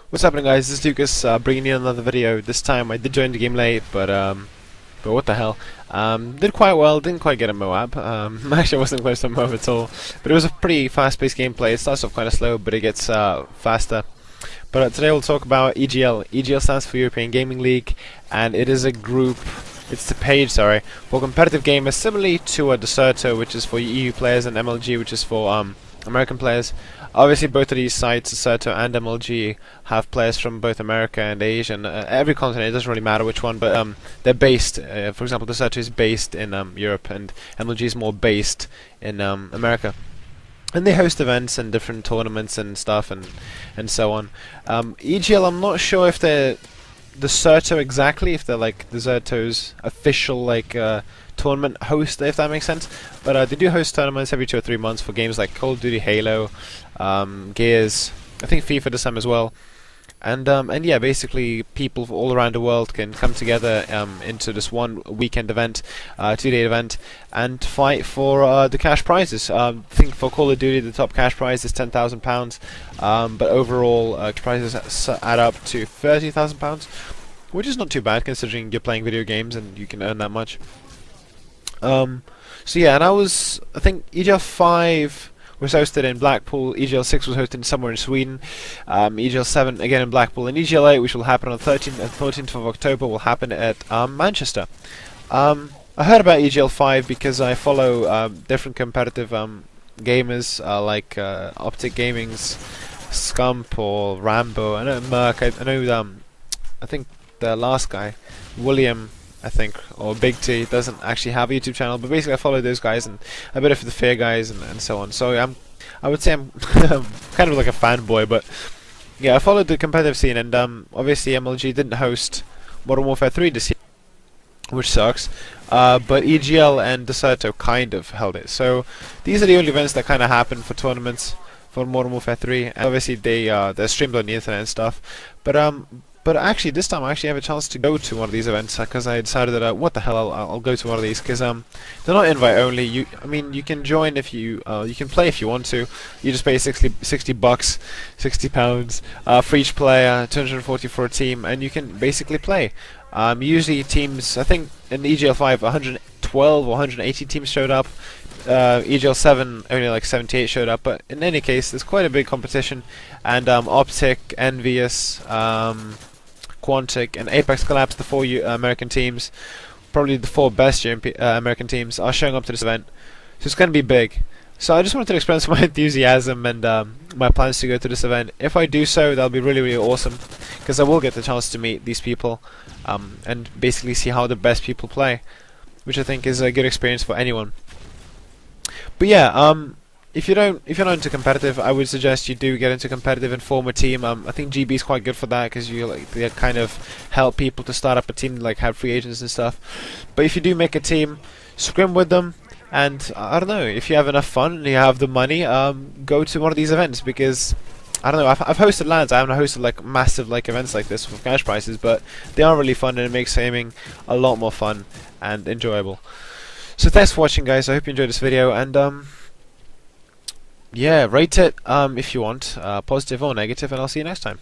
What's happening, guys? This is Lucas, bringing you another video. This time I did join the game late, but what the hell? Did quite well, didn't quite get a Moab. Actually I wasn't close to a Moab at all, but it was a pretty fast-paced gameplay. It starts off kind of slow, but it gets faster. But today we'll talk about EGL. EGL stands for European Gaming League, and it is a group, it's the page, sorry, for competitive gamers, similarly to Deserto, which is for EU players, and MLG, which is for American players. Obviously, both of these sites, Deserto and MLG, have players from both America and Asia, and every continent. It doesn't really matter which one, but they're based. For example, Deserto is based in Europe, and MLG is more based in America. And they host events and different tournaments and stuff, and so on. EGL, I'm not sure if they're Deserto exactly, if they're like Deserto's official tournament host, if that makes sense. But they do host tournaments every 2 or 3 months for games like Call of Duty, Halo, Gears. I think FIFA does some as well. And yeah, basically people all around the world can come together into this one weekend event, 2-day event, and fight for the cash prizes. I think for Call of Duty the top cash prize is £10,000, but overall prizes add up to £30,000, which is not too bad considering you're playing video games and you can earn that much. So yeah, and I think EGL5 was hosted in Blackpool, EGL6 was hosted somewhere in Sweden, EGL7 again in Blackpool, and EGL8, which will happen on 13th and 14th of October, will happen at Manchester. I heard about EGL5 because I follow different competitive gamers like Optic Gaming's Scump or Rambo. I know Merc. I know I think the last guy, William, I think, or Big T, doesn't actually have a YouTube channel, but basically I follow those guys and a bit of the Fear guys and so on. So I would say I'm kind of like a fanboy, but yeah, I followed the competitive scene, and obviously MLG didn't host Modern Warfare 3 this year, which sucks, but EGL and Deserto kind of held it. So these are the only events that kind of happen for tournaments for Modern Warfare 3, and obviously they're streamed on the internet and stuff. But actually, this time I actually have a chance to go to one of these events because I decided that what the hell, I'll go to one of these because they're not invite only. I mean, you can join if you can play if you want to. You just pay 60 bucks, £60 for each player, 240 for a team, and you can basically play. Usually teams, I think in EGL5, 112 or 180 teams showed up. EGL7 only like 78 showed up, but in any case, there's quite a big competition, and Optic, Envious, Quantic, and Apex Collapse, the 4 American teams, probably the 4 best American teams, are showing up to this event. So it's going to be big. So I just wanted to express my enthusiasm and my plans to go to this event. If I do so, that'll be really, really awesome, because I will get the chance to meet these people and basically see how the best people play, which I think is a good experience for anyone. But yeah, if you're not into competitive, I would suggest you do get into competitive and form a team. I think GB is quite good for that because they kind of help people to start up a team, like have free agents and stuff. But if you do make a team, scrim with them, and I don't know, if you have enough fun and you have the money, go to one of these events, because I don't know, I've hosted LANs. I haven't hosted like massive events like this with cash prizes, but they are really fun and it makes gaming a lot more fun and enjoyable. So thanks for watching, guys. I hope you enjoyed this video, and yeah, rate it if you want, positive or negative, and I'll see you next time.